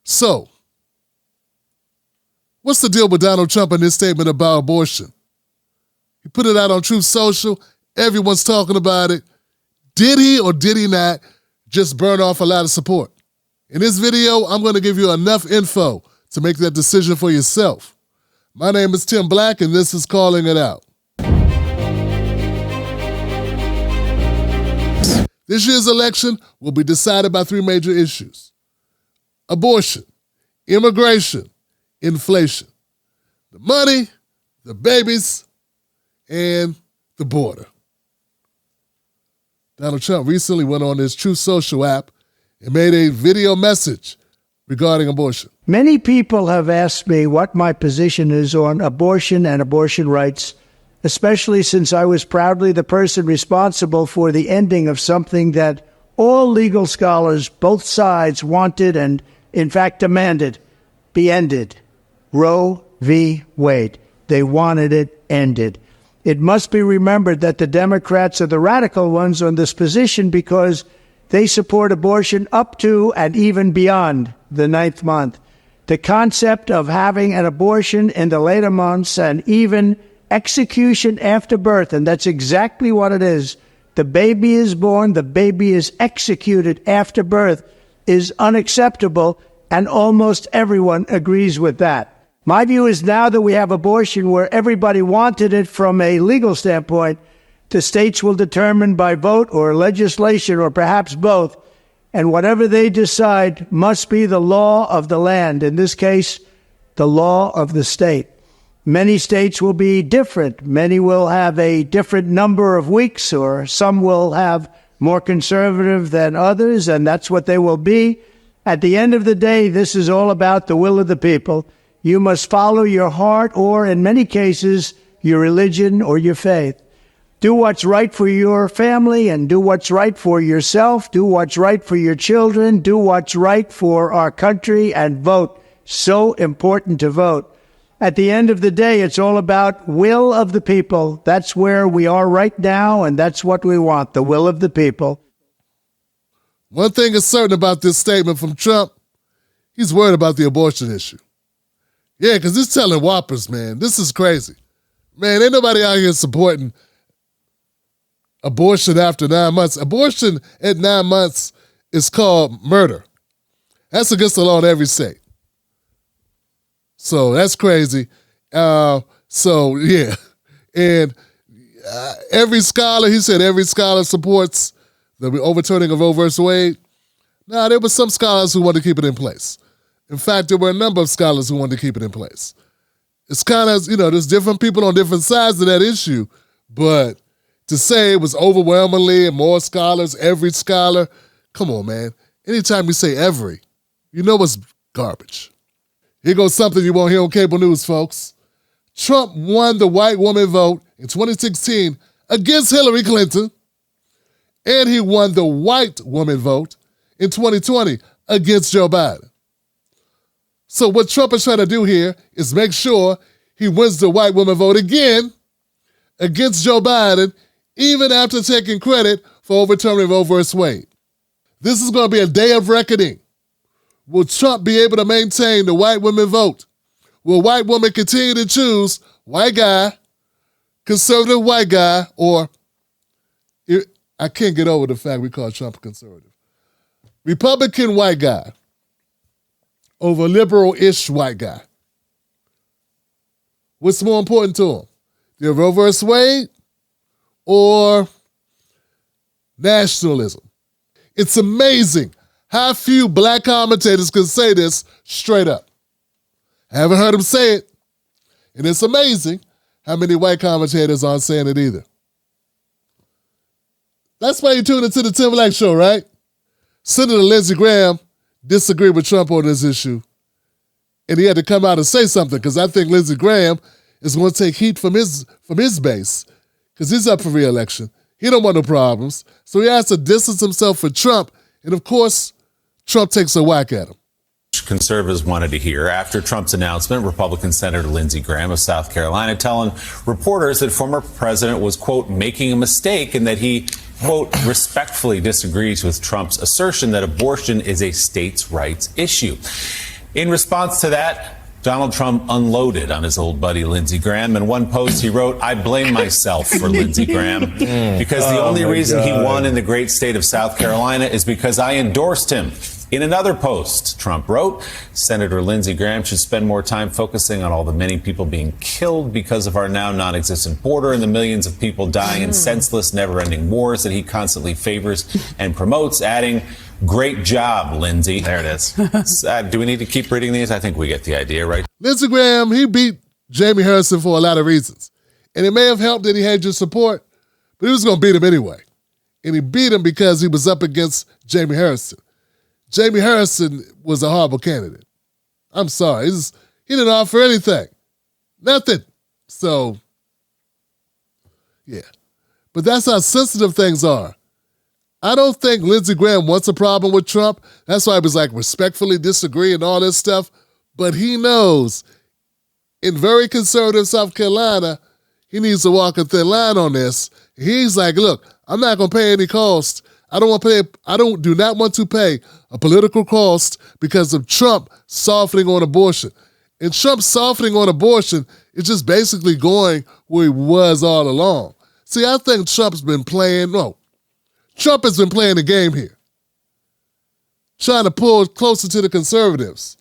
So, what's the deal with Donald Trump and his statement about abortion? He put it out on Truth Social. Everyone's talking about it. Did he or did he not just burn off a lot of support? In this video, I'm going to give you enough info to make that decision for yourself. My name is Tim Black, and this is Calling It Out. This year's election will be decided by three major issues: abortion, immigration, inflation. The money, the babies, and the border. Donald Trump recently went on his Truth Social app and made a video message regarding abortion. Many people have asked me what my position is on abortion and abortion rights, especially since I was proudly the person responsible for the ending of something that all legal scholars, both sides, wanted and, in fact, demanded be ended. Roe v. Wade. They wanted it ended. It must be remembered that the Democrats are the radical ones on this position because they support abortion up to and even beyond the 9th month. The concept of having an abortion in the later months and even execution after birth, and that's exactly what it is. The baby is born, the baby is executed after birth, is unacceptable, and almost everyone agrees with that. My view is now that we have abortion where everybody wanted it from a legal standpoint, the states will determine by vote or legislation or perhaps both, and whatever they decide must be the law of the land, in this case, the law of the state. Many states will be different. Many will have a different number of weeks, or some will have more conservative than others, and that's what they will be. At the end of the day, this is all about the will of the people. You must follow your heart or, in many cases, your religion or your faith. Do what's right for your family and do what's right for yourself. Do what's right for your children. Do what's right for our country and vote. So important to vote. At the end of the day, it's all about will of the people. That's where we are right now, and that's what we want, the will of the people. One thing is certain about this statement from Trump, he's worried about the abortion issue. Yeah, because he's telling whoppers, man. This is crazy. Man, ain't nobody out here supporting abortion after 9 months. Abortion at 9 months is called murder. That's against the law in every state. So that's crazy. Yeah. And every scholar, he said every scholar supports the overturning of Roe versus Wade. Now, there were some scholars who wanted to keep it in place. In fact, there were a number of scholars who wanted to keep it in place. It's kind of, there's different people on different sides of that issue, but to say it was overwhelmingly and more scholars, every scholar, come on, man. Anytime you say every, you know it's garbage. Here goes something you won't hear on cable news, folks. Trump won the white woman vote in 2016 against Hillary Clinton, and he won the white woman vote in 2020 against Joe Biden. So what Trump is trying to do here is make sure he wins the white woman vote again against Joe Biden, even after taking credit for overturning Roe versus Wade. This is going to be a day of reckoning. Will Trump be able to maintain the white woman vote? Will white women continue to choose white guy, conservative white guy, or I can't get over the fact we call Trump conservative, Republican white guy over liberal-ish white guy? What's more important to him? The Roe versus Wade or nationalism? It's amazing how few black commentators can say this straight up. I haven't heard them say it. And it's amazing how many white commentators aren't saying it either. That's why you tune into the Tim Black Show, right? Senator Lindsey Graham disagreed with Trump on this issue, and he had to come out and say something, because I think Lindsey Graham is going to take heat from his base, because he's up for re-election. He don't want no problems, so he has to distance himself from Trump, and of course, Trump takes a whack at him. Conservatives wanted to hear after Trump's announcement. Republican Senator Lindsey Graham of South Carolina telling reporters that former president was, quote, making a mistake, and that he, quote, respectfully disagrees with Trump's assertion that abortion is a states' rights issue. In response to that, Donald Trump unloaded on his old buddy Lindsey Graham. In one post, he wrote, "I blame myself for Lindsey Graham because the only reason he won in the great state of South Carolina is because I endorsed him." In another post, Trump wrote, "Senator Lindsey Graham should spend more time focusing on all the many people being killed because of our now non-existent border and the millions of people dying in senseless, never-ending wars that he constantly favors and promotes," adding, "Great job, Lindsey." There it is. Do we need to keep reading these? I think we get the idea, right? Lindsey Graham, he beat Jamie Harrison for a lot of reasons. And it may have helped that he had your support, but he was going to beat him anyway. And he beat him because he was up against Jamie Harrison. Jamie Harrison was a horrible candidate. I'm sorry. He didn't offer anything. Nothing. So, yeah. But that's how sensitive things are. I don't think Lindsey Graham wants a problem with Trump. That's why he was like respectfully disagree and all this stuff. But he knows in very conservative South Carolina, he needs to walk a thin line on this. He's like, look, I'm not going to pay any cost. I do not want to pay a political cost because of Trump softening on abortion. And Trump softening on abortion is just basically going where he was all along. See, I think Trump has been playing the game here, trying to pull closer to the conservatives.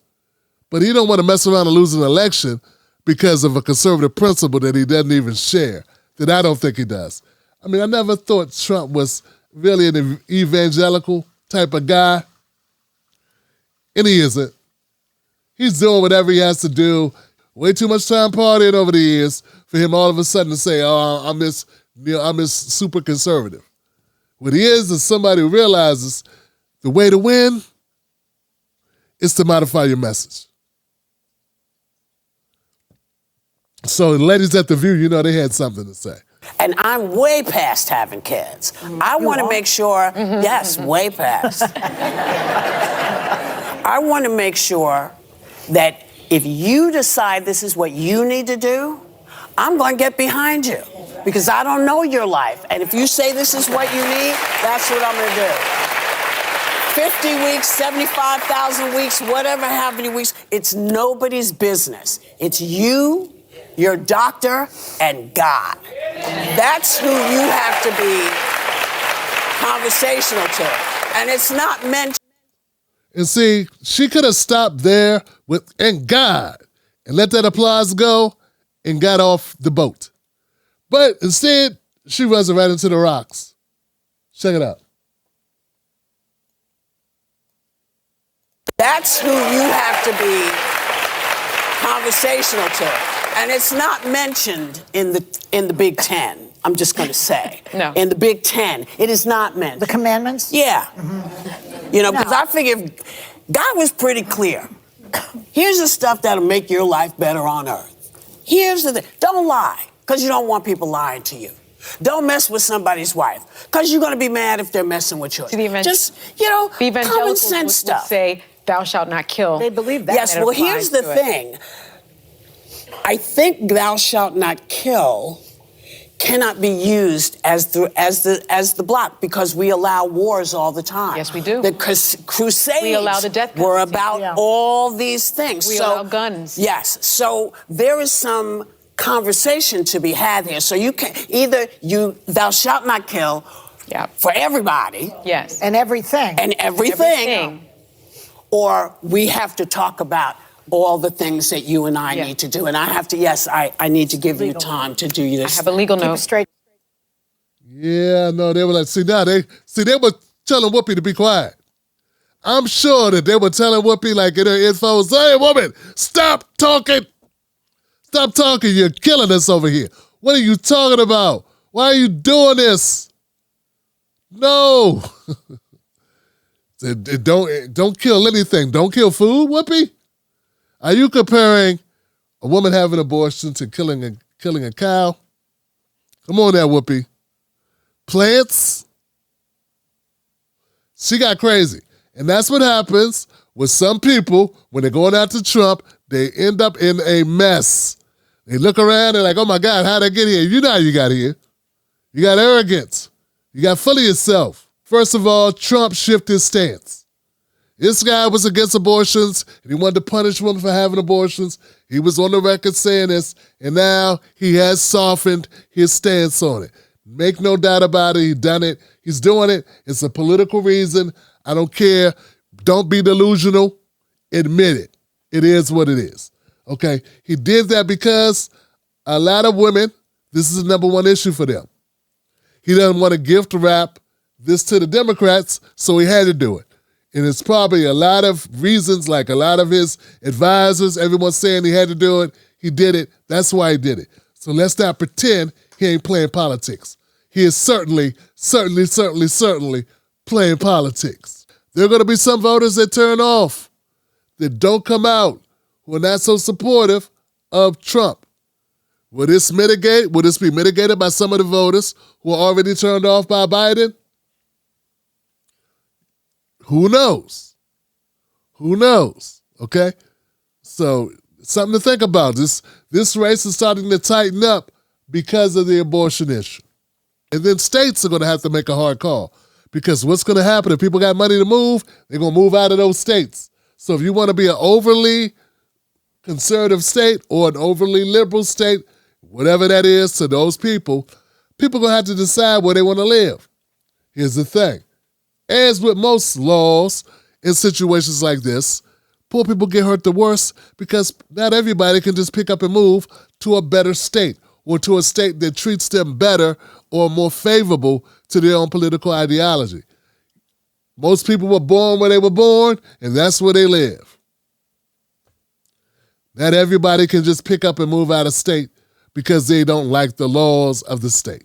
But he don't want to mess around and lose an election because of a conservative principle that he doesn't even share, that I don't think he does. I mean, I never thought Trump was really an evangelical type of guy, and he isn't. He's doing whatever he has to do. Way too much time partying over the years for him all of a sudden to say, "Oh, I'm this super conservative." What he is somebody who realizes the way to win is to modify your message. So the ladies at The View, you know, they had something to say. And I'm way past having kids. I want to make sure, yes, way past. I want to make sure that if you decide this is what you need to do, I'm going to get behind you because I don't know your life. And if you say this is what you need, that's what I'm going to do. 50 weeks, 75,000 weeks, whatever, how many weeks, it's nobody's business. It's you, your doctor, and God. That's who you have to be conversational to. And it's not meant. And see, she could have stopped there with "and God" and let that applause go and got off the boat. But instead, she runs right into the rocks. Check it out. That's who you have to be conversational to. And it's not mentioned in the Big Ten. I'm just going to say. No. In the Big Ten, it is not mentioned. The commandments? Yeah. You know, because I figure God was pretty clear. Here's the stuff that'll make your life better on earth. Here's the thing. Don't lie, because you don't want people lying to you. Don't mess with somebody's wife, because you're going to be mad if they're messing with yours. Just, common sense stuff. Say, "Thou shalt not kill." They believe that. Yes, well, here's the thing. I think "thou shalt not kill" cannot be used as the block because we allow wars all the time. Yes, we do. The Crusades we allow the death penalty. were about all these things. We allow guns. Yes. So there is some conversation to be had here. So you can either thou shalt not kill for everybody. Yes. And everything. And everything. Or we have to talk about all the things that you and I need to do. And I have to, I need to give you time to do this. I have a legal note. Straight. Yeah, no, they were like, they were telling Whoopi to be quiet. I'm sure that they were telling Whoopi, like in her earphones, "Hey, woman, stop talking. Stop talking. You're killing us over here. What are you talking about? Why are you doing this? No." Don't kill anything. Don't kill food, Whoopi? Are you comparing a woman having an abortion to killing a cow? Come on there, Whoopi. Plants? She got crazy. And that's what happens with some people when they're going after Trump. They end up in a mess. They look around and like, "Oh my God, how'd I get here?" You know how you got here. You got arrogance. You got full of yourself. First of all, Trump shifted his stance. This guy was against abortions, and he wanted to punish women for having abortions. He was on the record saying this, and now he has softened his stance on it. Make no doubt about it. He's done it. He's doing it. It's a political reason. I don't care. Don't be delusional. Admit it. It is what it is. Okay? He did that because a lot of women, this is the number one issue for them. He doesn't want to gift wrap this to the Democrats, so he had to do it. And it's probably a lot of reasons, like a lot of his advisors, everyone's saying he had to do it. He did it. That's why he did it. So let's not pretend he ain't playing politics. He is certainly playing politics. There are going to be some voters that turn off, that don't come out, who are not so supportive of Trump. Will this mitigate? Will this be mitigated by some of the voters who are already turned off by Biden? Who knows? Who knows? Okay? So, something to think about. This race is starting to tighten up because of the abortion issue. And then states are going to have to make a hard call, because what's going to happen if people got money to move, they're going to move out of those states. So if you want to be an overly conservative state or an overly liberal state, whatever that is to those people are going to have to decide where they want to live. Here's the thing. As with most laws in situations like this, poor people get hurt the worst because not everybody can just pick up and move to a better state or to a state that treats them better or more favorable to their own political ideology. Most people were born where they were born, and that's where they live. Not everybody can just pick up and move out of state because they don't like the laws of the state.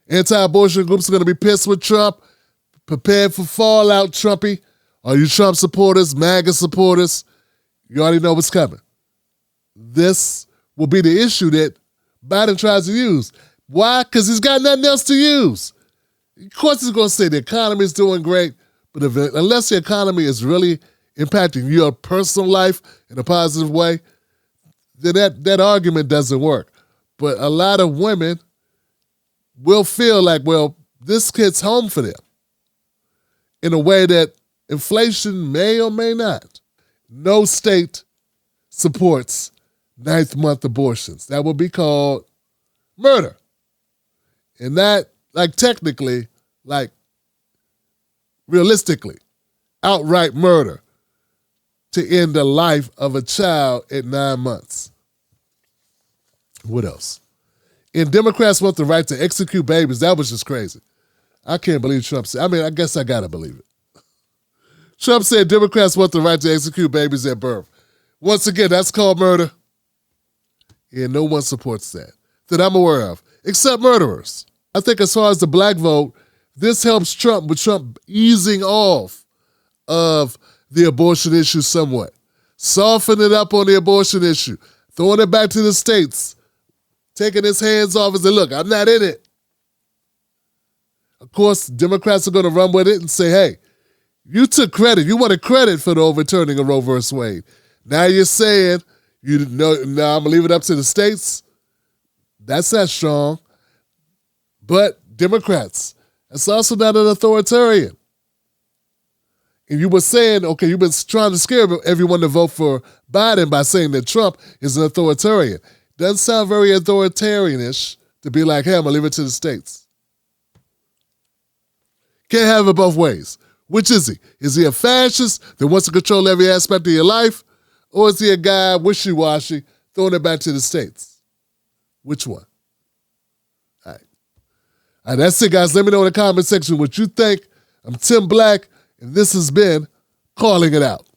Anti-abortion groups are going to be pissed with Trump. Prepared for fallout, Trumpy. Are you Trump supporters, MAGA supporters? You already know what's coming. This will be the issue that Biden tries to use. Why? Because he's got nothing else to use. Of course he's going to say the economy is doing great, but unless the economy is really impacting your personal life in a positive way, then that argument doesn't work. But a lot of women will feel like, well, this hits home for them in a way that inflation may or may not. No state supports ninth-month abortions. That would be called murder. And that, like technically, like realistically, outright murder to end the life of a child at 9 months. What else? And Democrats want the right to execute babies. That was just crazy. I can't believe Trump said, I guess I gotta believe it. Trump said Democrats want the right to execute babies at birth. Once again, that's called murder. And no one supports that I'm aware of, except murderers. I think as far as the black vote, this helps Trump with Trump easing off of the abortion issue somewhat. Soften it up on the abortion issue. Throwing it back to the states. Taking his hands off and say, look, I'm not in it. Of course, Democrats are going to run with it and say, hey, you took credit. You wanted credit for the overturning of Roe v. Wade. Now you're saying, now I'm going to leave it up to the states. That's not strong. But Democrats, that's also not an authoritarian. And you were saying, okay, you've been trying to scare everyone to vote for Biden by saying that Trump is an authoritarian. Doesn't sound very authoritarianish to be like, hey, I'm going to leave it to the states. Can't have it both ways. Which is he? Is he a fascist that wants to control every aspect of your life? Or is he a guy wishy-washy, throwing it back to the states? Which one? All right, that's it, guys. Let me know in the comment section what you think. I'm Tim Black, and this has been Calling It Out.